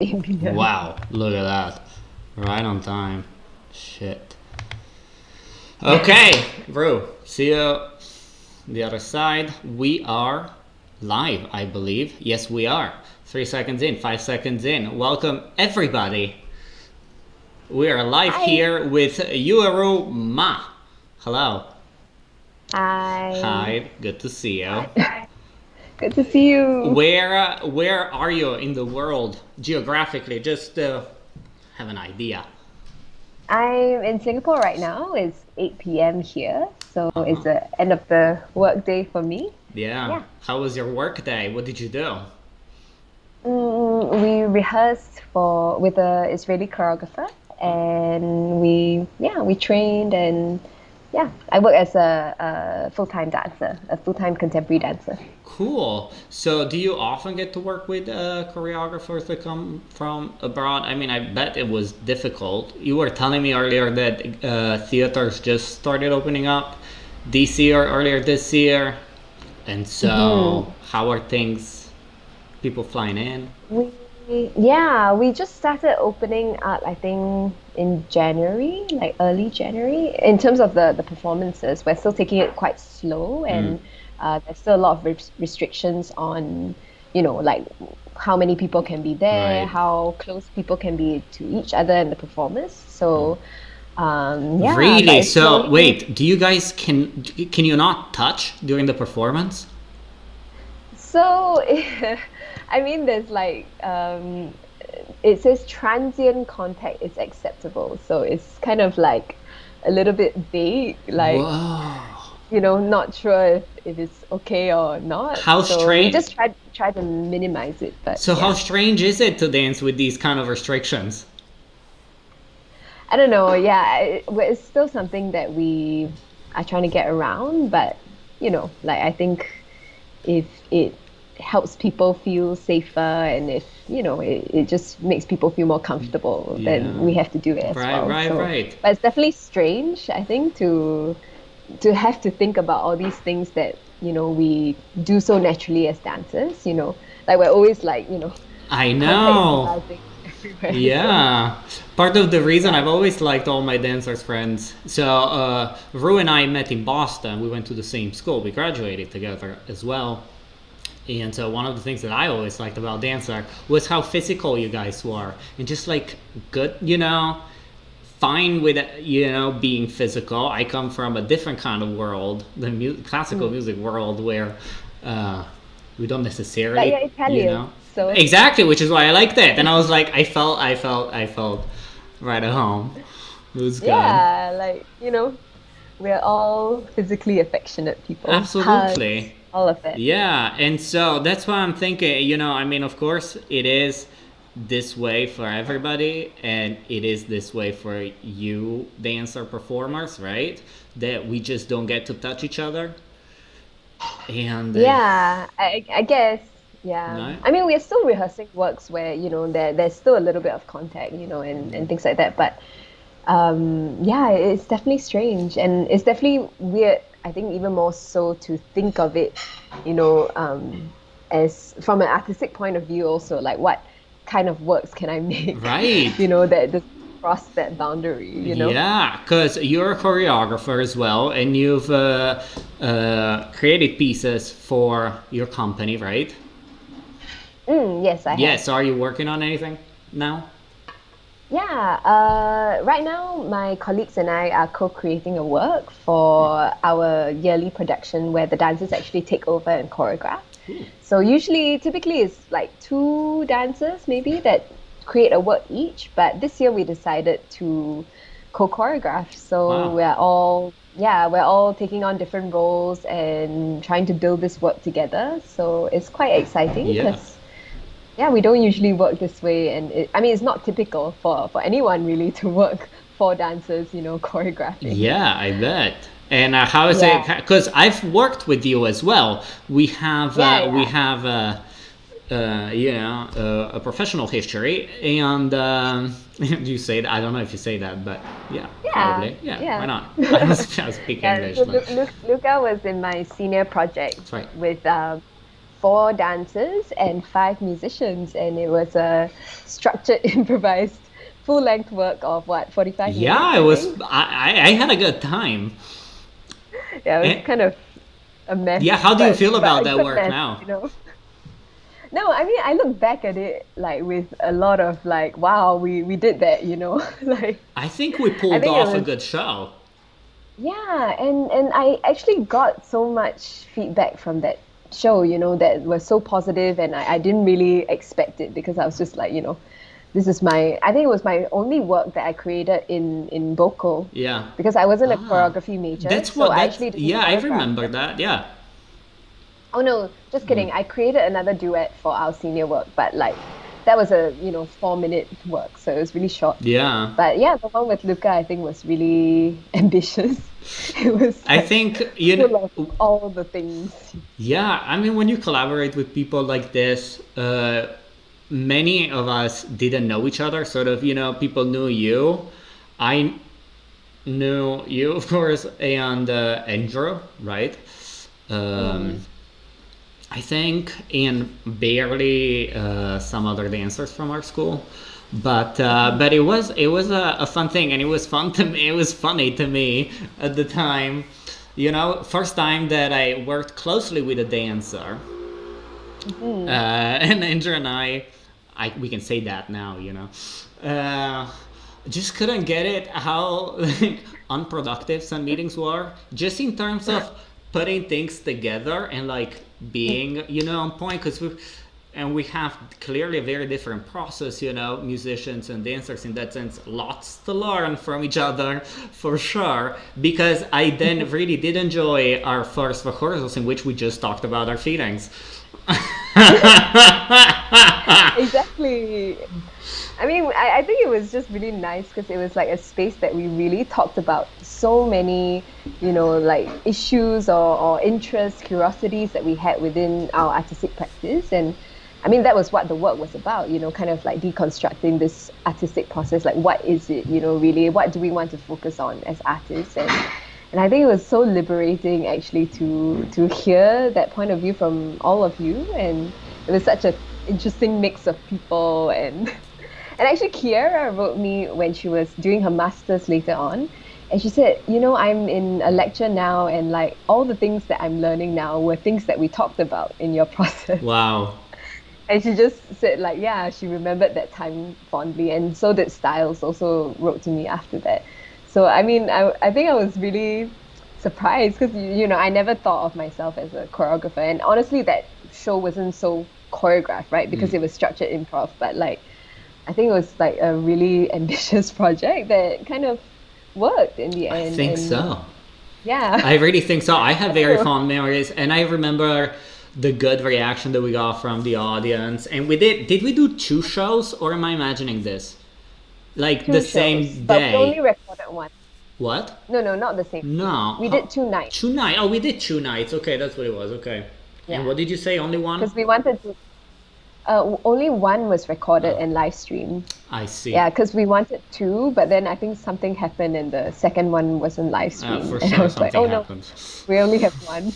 8 million. Wow, look at that. Right on time. Shit. Okay, Ru, see you the other side. We are live, I believe. Yes, we are. 3 seconds in, 5 seconds in. Welcome, everybody. We are live Hi. here with YueRu Ma. Hello. Hi. Hi, good to see you. Good to see you. Where are you in the world geographically? Just have an idea. I'm in Singapore right now. It's 8 p.m. here, so it's Uh-huh. the end of the work day for me. Yeah. Yeah. How was your work day? What did you do? We rehearsed for with a Israeli choreographer, and we trained, and yeah, I work as a full-time dancer, a full-time contemporary dancer. Cool. So, do you often get to work with choreographers that come from abroad? I mean, I bet it was difficult. You were telling me earlier that theaters just started opening up this year, earlier this year. And so, hmm how are things? People flying in? We we just started opening up, I think, in January, like early January. In terms of the performances, we're still taking it quite slow, Mm, and there's still a lot of restrictions on, like how many people can be there, right. how close people can be to each other and the performers. So, yeah, but Really? it's So, slowly. wait, do you guys can you not touch during the performance? So, I mean, there's it says transient contact is acceptable. So it's kind of like a little bit vague, like, Whoa. not sure if it's okay or not. How So we strange. just try to minimize it. But So how yeah, strange is it to dance with these kind of restrictions? I don't know. Yeah, well, it's still something that we are trying to get around. But like I think if it helps people feel safer and if it just makes people feel more comfortable, then Yeah. we have to do it as Right, well. right, So right. but it's definitely strange, I think, to have to think about all these things that we do so naturally as dancers, like we're always like I contact is know. buzzing everywhere. So Yeah. Part of the reason yeah. I've always liked all my dancers friends. So, Ru and I met in Boston. We went to the same school. We graduated together as well. And so one of the things that I always liked about dancer was how physical you guys were, and just like good, fine with being physical. I come from a different kind of world, the classical Mm. music world, where uh, we don't But necessarily, you're Italian, so exactly, which is why I liked it. And I was like, I felt right at home. It was good. yeah, like we're all physically affectionate people. Hugs, Absolutely. all of it. Yeah, and so that's why I'm thinking, I mean, of course, it is this way for everybody, and it is this way for you dancer performers, right? That we just don't get to touch each other. And, Yeah, I guess. Yeah. no? I mean, we're still rehearsing works where, there's still a little bit of contact, and things like that. But yeah, it's definitely strange and it's definitely weird, I think even more so to think of it, you know, as from an artistic point of view also, like what kind of works can I make, Right. that does cross that boundary. Yeah, because you're a choreographer as well, and you've created pieces for your company, right? Yes, I have. Yes. Are you working on anything now? Yeah, right now my colleagues and I are co-creating a work for our yearly production where the dancers actually take over and choreograph. So typically it's like two dancers maybe that create a work each, but this year we decided to co-choreograph. So Wow. we're all taking on different roles and trying to build this work together. So it's quite exciting Yeah. because yeah, we don't usually work this way, and I mean, it's not typical for anyone really to work for dancers, choreographing. Yeah, I bet. And how is it? Yeah, Because I've worked with you as well. yeah, We yeah, have a professional history, and you say that. I don't know if you say that, but yeah, yeah, probably. Yeah, why yeah. not? I speak Yeah, English. so Luca was in my senior project That's right. with four dancers and five musicians, and it was a structured, improvised, full-length work of what, 45 minutes, Yeah, it I was. think. I had a good time. Yeah, it was And kind of a mess, yeah, how do you but feel about a that good work mess, now? No, I mean, I look back at it like with a lot of like, wow, we did that, like I think we I pulled think it off a was. good show. Yeah, and I actually got so much feedback from that show, that was so positive, and I didn't really expect it because I was just like, this is I think it was my only work that I created in vocal Yeah. because I wasn't a Ah, choreography major, that's so what I that's. actually didn't Yeah, I choreograph. remember that. Yeah. Oh no, just kidding. I created another duet for our senior work, but like that was a, 4-minute work, so it was really short. Yeah. But yeah, the one with Luca, I think, was really ambitious. It was I like think full of all the things. Yeah, I mean, when you collaborate with people like this, many of us didn't know each other. Sort of, people knew you. I knew you, of course, and Andrew, right? Um, Mm. I think, and barely some other dancers from our school. But it was a fun thing, and it was fun to me. It was funny to me at the time. First time that I worked closely with a dancer, Mhm. and Andrew and we can say that now. Uh, just couldn't get it how like, unproductive some meetings were, just in terms of putting things together and like being on point because we have clearly a very different process, musicians and dancers in that sense, lots to learn from each other for sure, because I then really did enjoy our first rehearsals in which we just talked about our feelings. Exactly. I mean, I think it was just really nice because it was like a space that we really talked about so many, like issues or interests, curiosities that we had within our artistic practice. And I mean, that was what the work was about, kind of like deconstructing this artistic process. Like, what is it, really? What do we want to focus on as artists? And I think it was so liberating actually to hear that point of view from all of you. And it was such a interesting mix of people and actually Kiera wrote me when she was doing her masters later on, and she said, I'm in a lecture now, and like all the things that I'm learning now were things that we talked about in your process. Wow. And she just said like, yeah, she remembered that time fondly, and so did Styles also wrote to me after that. So I mean, I think I was really surprised because I never thought of myself as a choreographer, and honestly, that show wasn't so choreographed, right? Because it was structured improv, but like I think it was like a really ambitious project that kind of worked in the I end. think And so. yeah, I really think so. I have very Cool. fond memories, and I remember the good reaction that we got from the audience. And we did we do two shows, or am I imagining this? Like the Two shows, same but we only day? recorded one. What? No, no, not the same day. No. We did two nights. Two nights. Oh, we did two nights. Okay, that's what it was. Okay. And Yeah, what did you say? Only one? because we wanted to. Only one was recorded Oh, and live streamed. I see. Yeah, because we wanted two, but then I think something happened and the second one wasn't live For streamed. And I sure, was like, something oh no, happened. we only have one.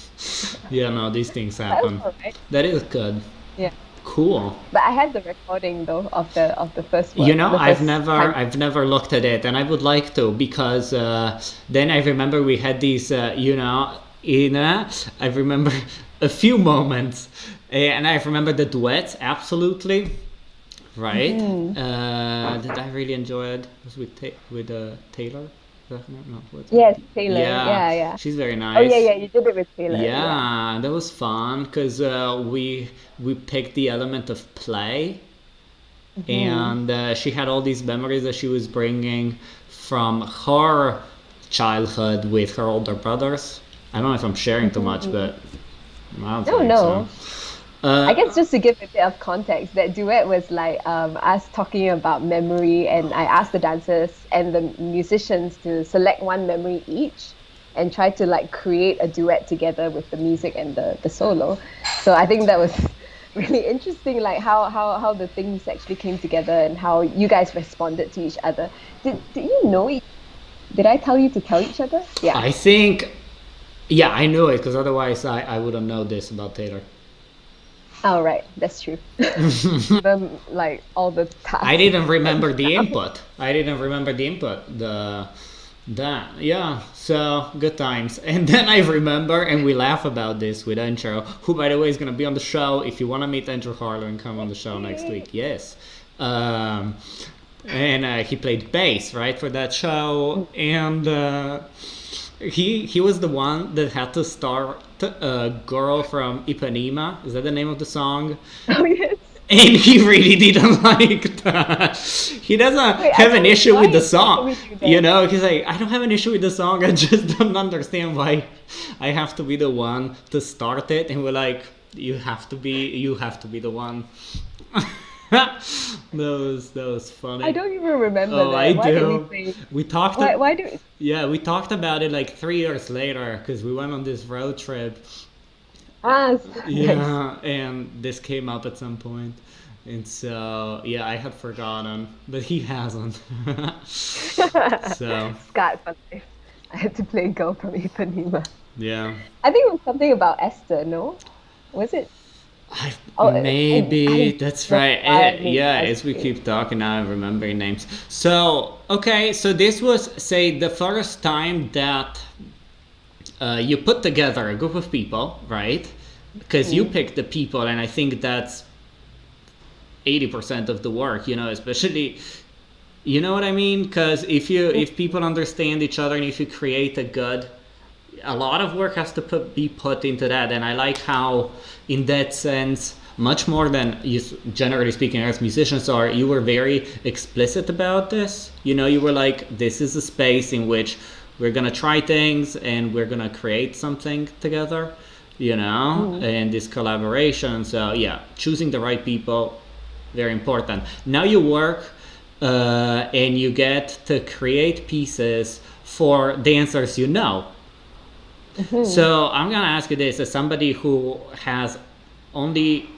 Yeah, no, these things That was happen. all right. That is good. Yeah. Cool. But I had the recording though of the first You work, know, the I've first never time. I've never looked at it, and I would like to because then I remember we had these, I remember a few moments, and I remember the duets absolutely, right? Hmm. Did I really enjoy it? Was with Taylor? Is that her name? No, what's her Yes, name? Taylor. Yeah, Yeah, yeah. she's very Oh yeah, nice. yeah. You did it with Taylor. Yeah. Yeah, that was fun because we picked the element of play, Hmm. and she had all these memories that she was bringing from her childhood with her older brothers. I don't know if I'm sharing too much, Hmm. but I don't No, think so. no. I guess Uh, just to give a bit of context, that duet was like us talking about memory, and I asked the dancers and the musicians to select one memory each and try to like create a duet together with the music and the solo. So I think that was really interesting, like how the things actually came together and how you guys responded to each other. Did you know each? Did I tell you to tell each other? Yeah. I think, yeah, I knew it because otherwise I wouldn't know this about Taylor. Oh, right, that's true. Them like all the I tasks didn't and remember the stuff. input. I didn't remember the input. The that yeah. So good times. And then I remember, and we laugh about this with Andrew, who by the way is gonna be on the show. If you wanna meet Andrew Harlan, come on the show next Yay. week. Yes. Um, and he played bass right for that show, and he was the one that had to start "Girl from Ipanema." Is that the name of the song? Oh yes. And he really didn't like that. He doesn't Wait, I have an don't. issue with Why the why can song. we do You that? know, he's like, I don't have an issue with the song. I just don't understand why I have to be the one to start it. And we're like, you have to be the one. That was I funny. don't even remember Oh, I that. Why did we do. say? We talked. Why do? Yeah, we talked about it like 3 years later because we went on this road trip. Ah, nice. Yeah, and this came up at some point. And so, yeah, I had forgotten, but he hasn't. So, Scarred for life. I had to play Girl from Ipanema. yeah. I think it was something about Esther. No, was it? I Oh, maybe I that's don't know right. why I made Yeah, us as we play. keep talking now, I'm remembering names. So, okay, so this was, say, the first time that you put together a group of people, right? Because you Mm. pick the people, and I think that's 80% of the work, especially, you know what I mean? Because if people understand each other and if you create a lot of work has to be put into that. And I like how, in that sense, much more than you, generally speaking, as musicians are, you were very explicit about this. You were like, this is a space in which we're gonna try things and we're gonna create something together. Mm. And this collaboration. So yeah, choosing the right people, very important. Now you work and you get to create pieces for dancers Mhm. so I'm gonna ask you this as somebody who has only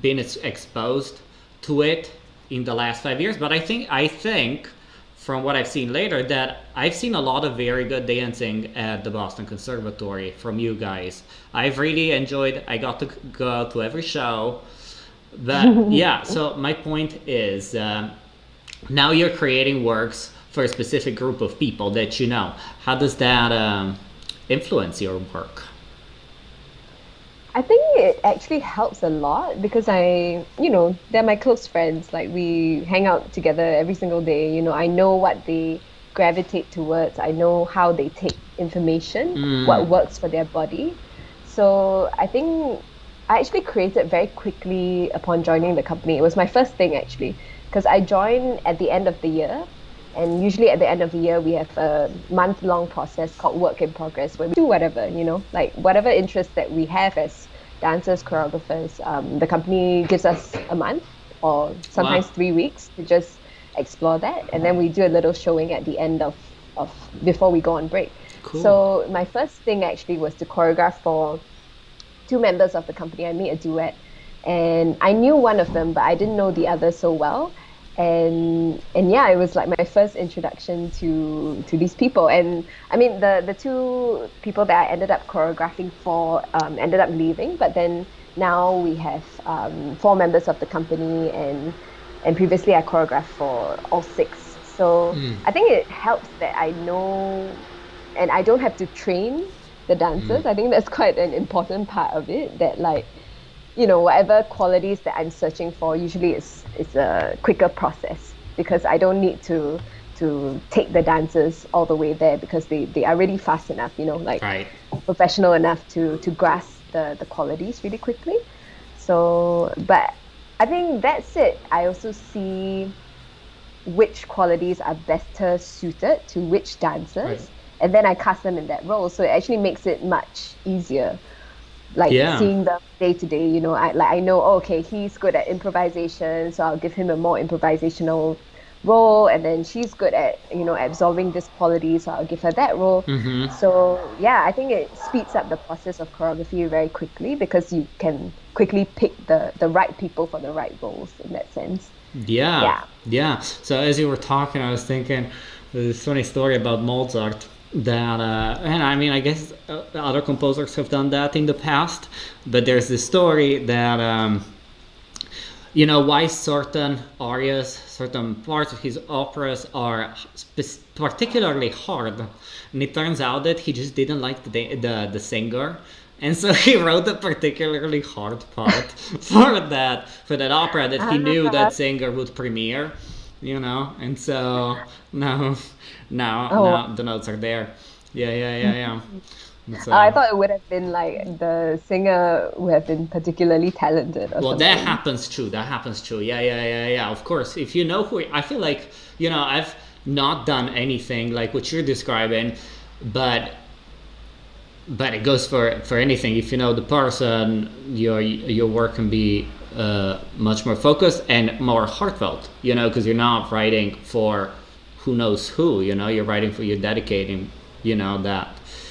been exposed to it in the last 5 years, but I think from what I've seen later that I've seen a lot of very good dancing at the Boston Conservatory from you guys. I've really enjoyed. I got to go to every show, but yeah. So my point is, now you're creating works for a specific group of people that you know. How does that influence your work? I think it actually helps a lot because they're my close friends. Like we hang out together every single day. I know what they gravitate towards. I know how they take information, what Mm, works for their body. So I think I actually created very quickly upon joining the company. It was my first thing actually, because I joined at the end of the year. And usually at the end of the year, we have a month-long process called work in progress where we do whatever, like whatever interest that we have as dancers, choreographers. The company gives us a month or sometimes wow, 3 weeks to just explore that. And then we do a little showing at the end of before we go on break. cool. So my first thing actually was to choreograph for two members of the company. I made a duet, and I knew one of them, but I didn't know the other so well. And yeah, it was like my first introduction to these people. And I mean, the two people that I ended up choreographing for ended up leaving, but then now we have four members of the company, and previously I choreographed for all six. So I think it helps that I know and I don't have to train the dancers. I think that's quite an important part of it. That like, whatever qualities that I'm searching for, usually it's a quicker process because I don't need to take the dancers all the way there because they are really fast enough, like Right. professional enough to grasp the qualities really quickly. So, but I think that's it. I also see which qualities are better suited to which Right. dancers, and then I cast them in that role. So it actually makes it much easier, like Yeah. seeing them day to day. I know, oh, okay, he's good at improvisation, so I'll give him a more improvisational role, and then she's good at absorbing this quality, so I'll give her that role. Mm-hmm. So yeah, I think it speeds up the process of choreography very quickly because you can quickly pick the right people for the right roles in that sense. Yeah. Yeah. Yeah. So as you were talking, I was thinking this funny story about Mozart. that and I mean I guess other composers have done that in the past, but there's this story that why certain arias, certain parts of his operas are particularly hard, and it turns out that he just didn't like the singer, and so he wrote a particularly hard part for that opera that he knew Ah, that singer would premiere, and so now oh, now the notes are there. Yeah. And I so thought it would have been like the singer would have been particularly talented or well, that something. happens too. That happens too. Yeah. Of course, if you know who I feel like, I've not done anything like what you're describing, but it goes for anything. If you know the person, your work can be much more focused and more heartfelt. Because you're not writing for who knows who. You're writing for you're dedicating. That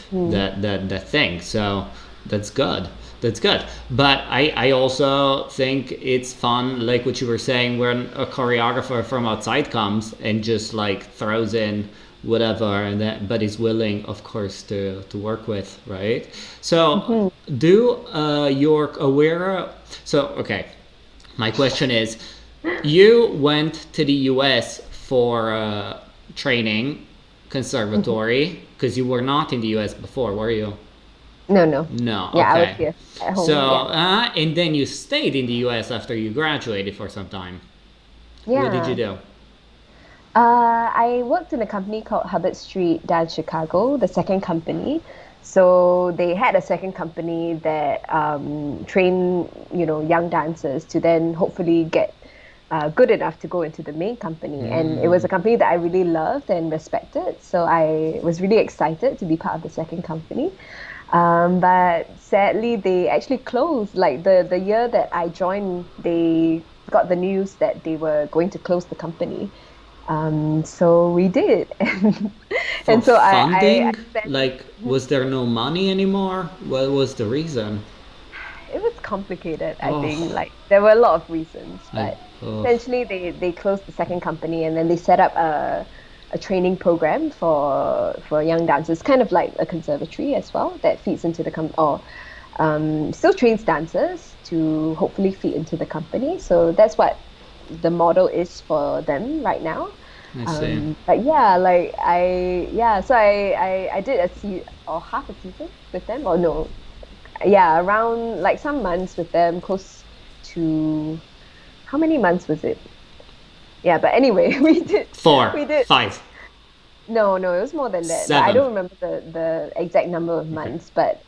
Hmm. that thing. So that's good. That's good. But I also think it's fun, like what you were saying, when a choreographer from outside comes and just like throws in whatever, and that, but is willing, of course, to work with, right? So Mhm. do your aware. So okay, my question is, you went to the U.S. for training Mhm. conservatory because you were not in the U.S. before, were you? No, no. No, Yeah, I was okay. here at So, home. Yeah. and then you stayed in the US after you graduated for some time. What did you Yeah. do? I worked in a company called Hubbard Street Dance Chicago, the second company. So they had a second company that trained, young dancers to then hopefully get good enough to go into the main company. And it was a Mm. company that I really loved and respected. So I was really excited to be part of the second company. But sadly, they actually closed. Like the year that I joined, they got the news that they were going to close the company. So we did, For and so I funding? spent. Like, was there no money anymore? What was the reason? It was complicated, I think. Oh, Like there were a lot of reasons, I, but oh, essentially they closed the second company and then they set up a training program for young dancers, kind of like a conservatory as well that feeds into the or still trains dancers to hopefully feed into the company. So that's what the model is for them right now. I see. But yeah, like so I did or half a season with them, or no, yeah, around like some months with them, close to how many months was it? Yeah, but anyway, Four, we did. five, No, no, it was more than that, but I 7. don't remember the exact number of Okay. months. But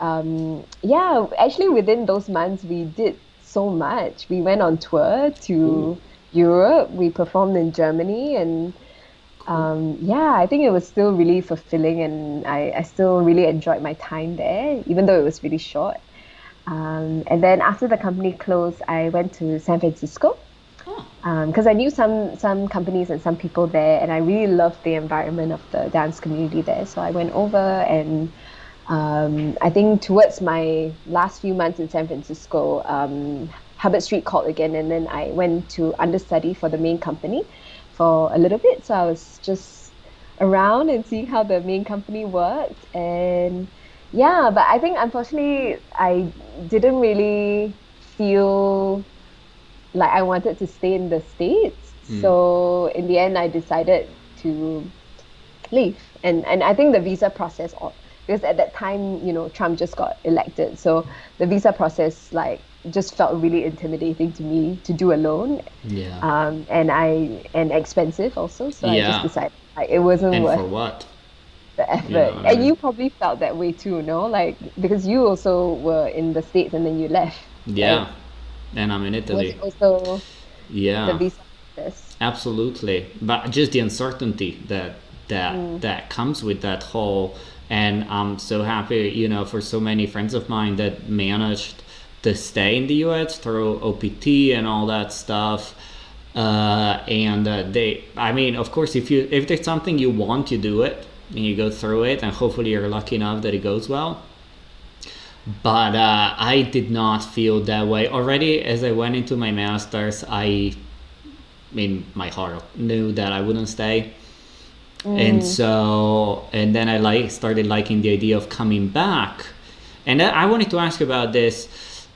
yeah, actually within those months we did so much. We went on tour Ooh, to Europe. We performed in Germany, and cool. yeah, I think it was still really fulfilling, and I still really enjoyed my time there, even though it was really short. And then after the company closed, I went to San Francisco Oh, because I knew some companies and some people there, and I really loved the environment of the dance community there. So I went over, and I think towards my last few months in San Francisco, Hubbard Street called again, and then I went to understudy for the main company for a little bit. So I was just around and seeing how the main company worked, and yeah, but I think unfortunately I didn't really feel like I wanted to stay in the States. mm, So in the end, I decided to leave. And I think the visa process, because at that time, Trump just got elected. So the visa process, like, just felt really intimidating to me to do alone. yeah. And expensive also. So I just Yeah. decided like it wasn't And for worth what? the You know effort. what I And mean? you probably felt that way too, no? Like, because you also were in the States and then you left, right? Yeah. And I'm in Was Italy. it also the Yeah. visa process? Absolutely, but just the uncertainty Mm. that comes with that whole, and I'm so happy, for so many friends of mine that managed to stay in the U.S. through OPT and all that stuff. And I mean, of course, if there's something you want, you do it and you go through it, and hopefully you're lucky enough that it goes well. But I did not feel that way already as I went into my masters. I mean, my heart knew that I wouldn't stay. And Mm. so, and then I started liking the idea of coming back. And I wanted to ask about this.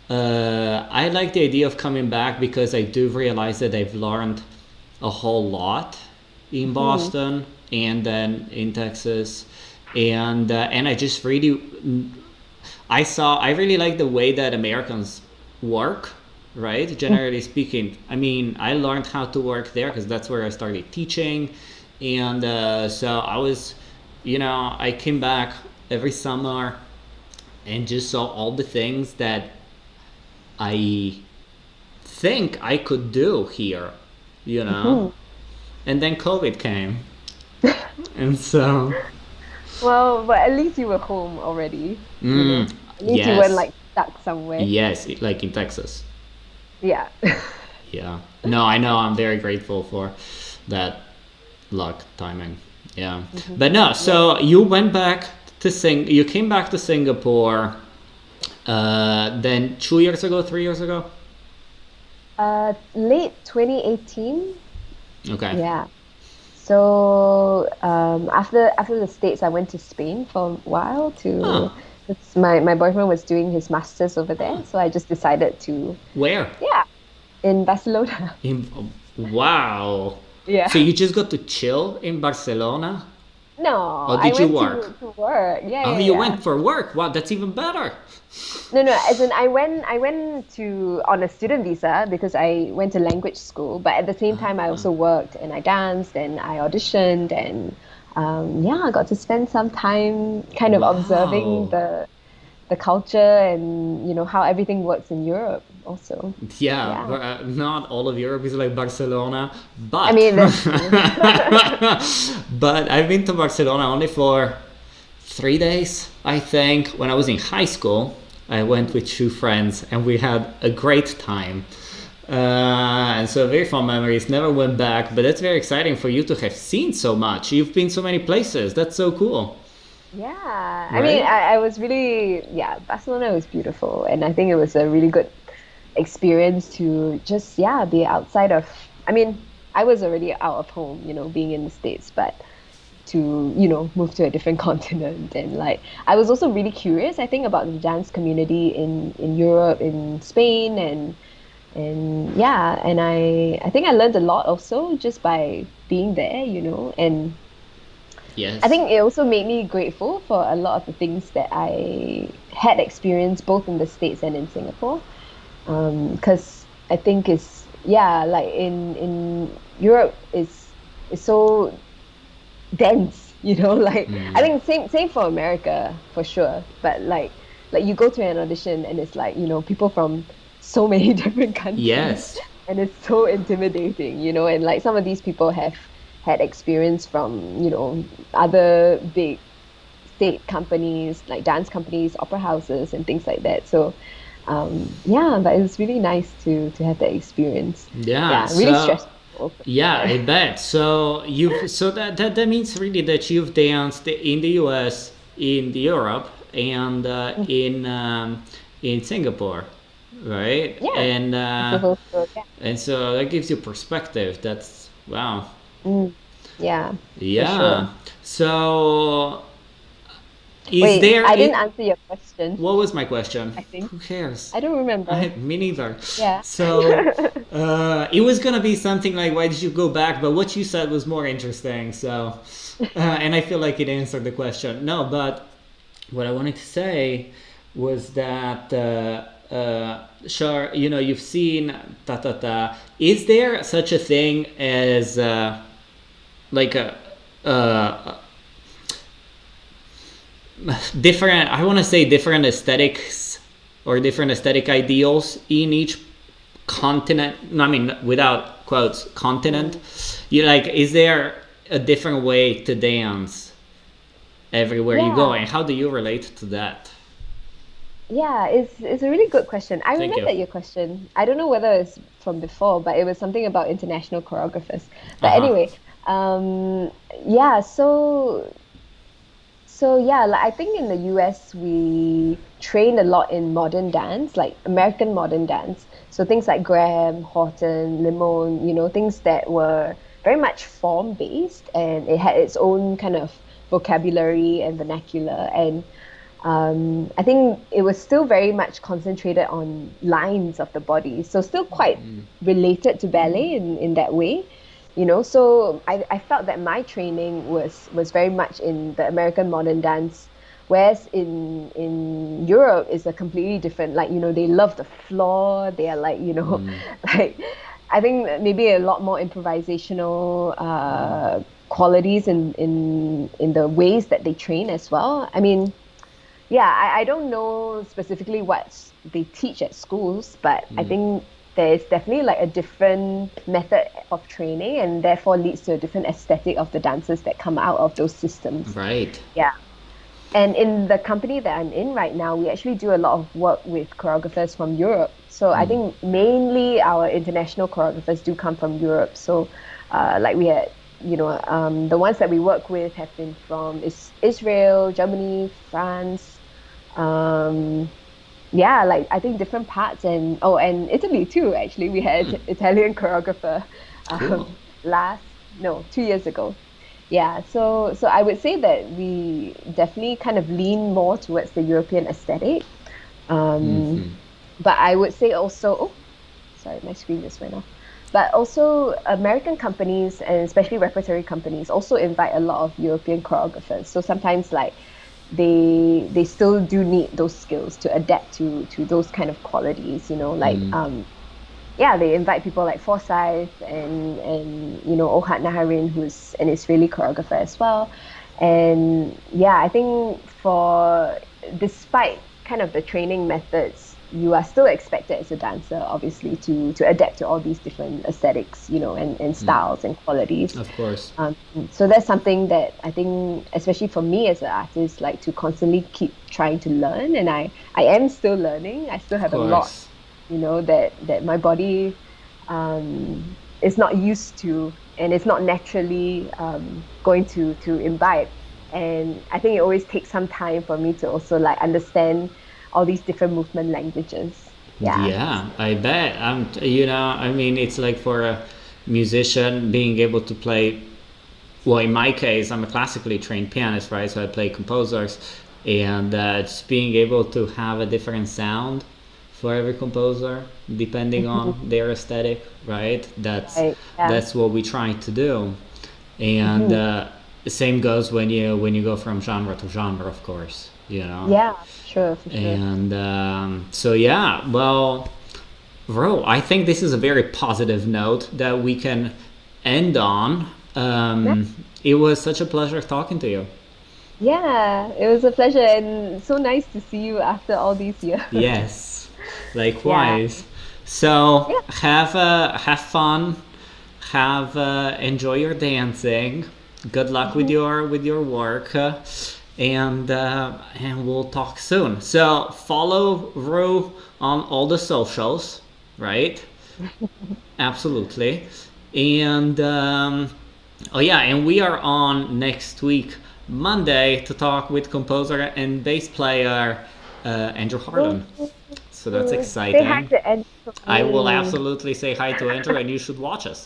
I like the idea of coming back because I do realize that I've learned a whole lot in Mhm. Boston and then in Texas, and I just really I really like the way that Americans work, right? Generally speaking, I mean, I learned how to work there because that's where I started teaching, and so I was, I came back every summer and just saw all the things that I think I could do here, you know. Mhm. And then COVID came, and so Well, but at least you were home already, you know. At least you weren't yes, like stuck somewhere. yes, like in Texas. Yeah. Yeah. No, I know. I'm very grateful for that luck timing. Yeah. Mhm. But no, Yeah. so you went back to you came back to Singapore then 2 years ago, 3 years ago? Late 2018. Okay. Yeah. So after the States, I went to Spain for a while to. Oh, My boyfriend was doing his masters over there, oh. so I just decided to, Where? yeah, in Barcelona. In, wow. So Yeah. you just got to chill in Barcelona? No, Or I did you went work? to work. Yeah, Oh, yeah, you yeah. went for work. Wow, that's even better. No, no, as in I went to on a student visa because I went to language school, but at the same time I also worked and I danced and I auditioned and yeah, I got to spend some time kind of observing Wow. the culture and how everything works in Europe also. Yeah, Yeah. not all of Europe is like Barcelona, I but mean, that's true. but I've been to Barcelona only for 3 days, I think. When I was in high school, I went with two friends and we had a great time. And so very fond memories. Never went back, but that's very exciting for you to have seen so much. You've been so many places. That's so cool, Yeah. I mean, right? I was really, yeah, Barcelona was beautiful and I think it was a really good experience to just be outside of I mean I was already out of home being in the States, but to move to a different continent and like I was also really curious I think about the dance community in Europe, in Spain, and yeah, and I think I learned a lot also just by being there, and I Yes. think it also made me grateful for a lot of the things that I had experienced both in the States and in Singapore, because I think it's like in Europe is so dense, like I think same for America for sure, but like you go to an audition and it's like people from so many different countries Yes. and it's so intimidating, and like some of these people have had experience from other big state companies like dance companies, opera houses, and things like that. So yeah, but it was really nice to have that experience. Yeah. Yeah, really So stressful for yeah, I sure. bet. So that means really that you've danced in the U.S., in Europe, and in Singapore, right? Yeah, the whole story. Yeah. And so that gives you perspective. That's wow. Mm, yeah, for sure. Yeah. So is Wait, there I didn't it? answer your question, What was my question? I think. Who cares? I don't remember. Me neither. Yeah. So it was gonna be something like, "Why did you go back?" But what you said was more interesting. So, and I feel like it answered the question. No, but what I wanted to say was that, sure, you've seen ta ta ta. Is there such a thing as like a different, I want to say different aesthetics or different aesthetic ideals in each continent? I mean, without quotes, continent. Mm. You like, is there a different way to dance everywhere you go, Yeah, and how do you relate to that? yeah, it's a really good question. I Thank you. remember your question. I don't know whether it's from before, but it was something about international choreographers. Uh But huh. anyway, um, yeah, so yeah, like I think in the US we train a lot in modern dance, like American modern dance. So things like Graham, Horton, Limon, things that were very much form based, and it had its own kind of vocabulary and vernacular. And I think it was still very much concentrated on lines of the body, so still quite related to ballet in that way, So I felt that my training was very much in the American modern dance, whereas in Europe is a completely different. Like they love the floor. They are like like I think maybe a lot more improvisational qualities in the ways that they train as well. I mean, yeah, I don't know specifically what they teach at schools, but I think there is definitely like a different method of training, and therefore leads to a different aesthetic of the dancers that come out of those systems. Right. Yeah. And in the company that I'm in right now, we actually do a lot of work with choreographers from Europe. So I think mainly our international choreographers do come from Europe. So like we had, the ones that we work with have been from Israel, Germany, France, um, yeah, like I think different parts, and Italy too. Actually, we had Italian choreographer Cool. last no 2 years ago. Yeah, so I would say that we definitely kind of lean more towards the European aesthetic. Um, but I would say also, oh, sorry, my screen just went off. But also, American companies and especially repertory companies also invite a lot of European choreographers. So sometimes, like they still do need those skills to adapt to those kind of qualities. Like yeah, they invite people like Forsyth and Ohad Naharin, who's an Israeli choreographer as well. And yeah, I think for despite kind of the training methods, you are still expected as a dancer, obviously, to adapt to all these different aesthetics, and styles and qualities. Of course. So that's something that I think, especially for me as an artist, like to constantly keep trying to learn. And I am still learning. I still Of have a lot, course. that my body is not used to, and it's not naturally going to imbibe. And I think it always takes some time for me to also like understand all these different movement languages. Yeah. Yeah, I bet. I mean, it's like for a musician being able to play. Well, in my case, I'm a classically trained pianist, right? So I play composers, and just being able to have a different sound for every composer, depending on their aesthetic, right? That's Right. Yeah. that's what we try to do, and the same goes when you go from genre to genre, of course, Yeah, sure, for sure. And so yeah, well, bro, I think this is a very positive note that we can end on. Yeah. It was such a pleasure talking to you. Yeah, it was a pleasure and so nice to see you after all these years. Yes, Yeah. likewise. So Yeah. have fun, have enjoy your dancing. Good luck with your work, and we'll talk soon. So follow Ru on all the socials, right? Absolutely. And oh yeah, and we are on next week, Monday, to talk with composer and bass player Andrew Harlan. So that's Say hi exciting. to Ed for I will me. absolutely say hi to Andrew, and you should watch us.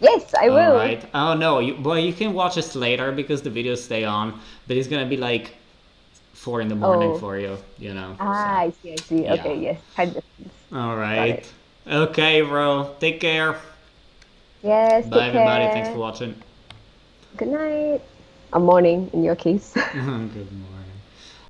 Yes, I All will. right. Oh no, you can watch us later because the videos stay on, but it's gonna be like 4 in the morning Oh, for you, So I see, I see. yeah. Okay, yes. Time difference. All Got right. it. Okay, bro. Take care. Yes, Bye, take everybody. Thanks care. for watching. Good night. A morning in your case. Good morning.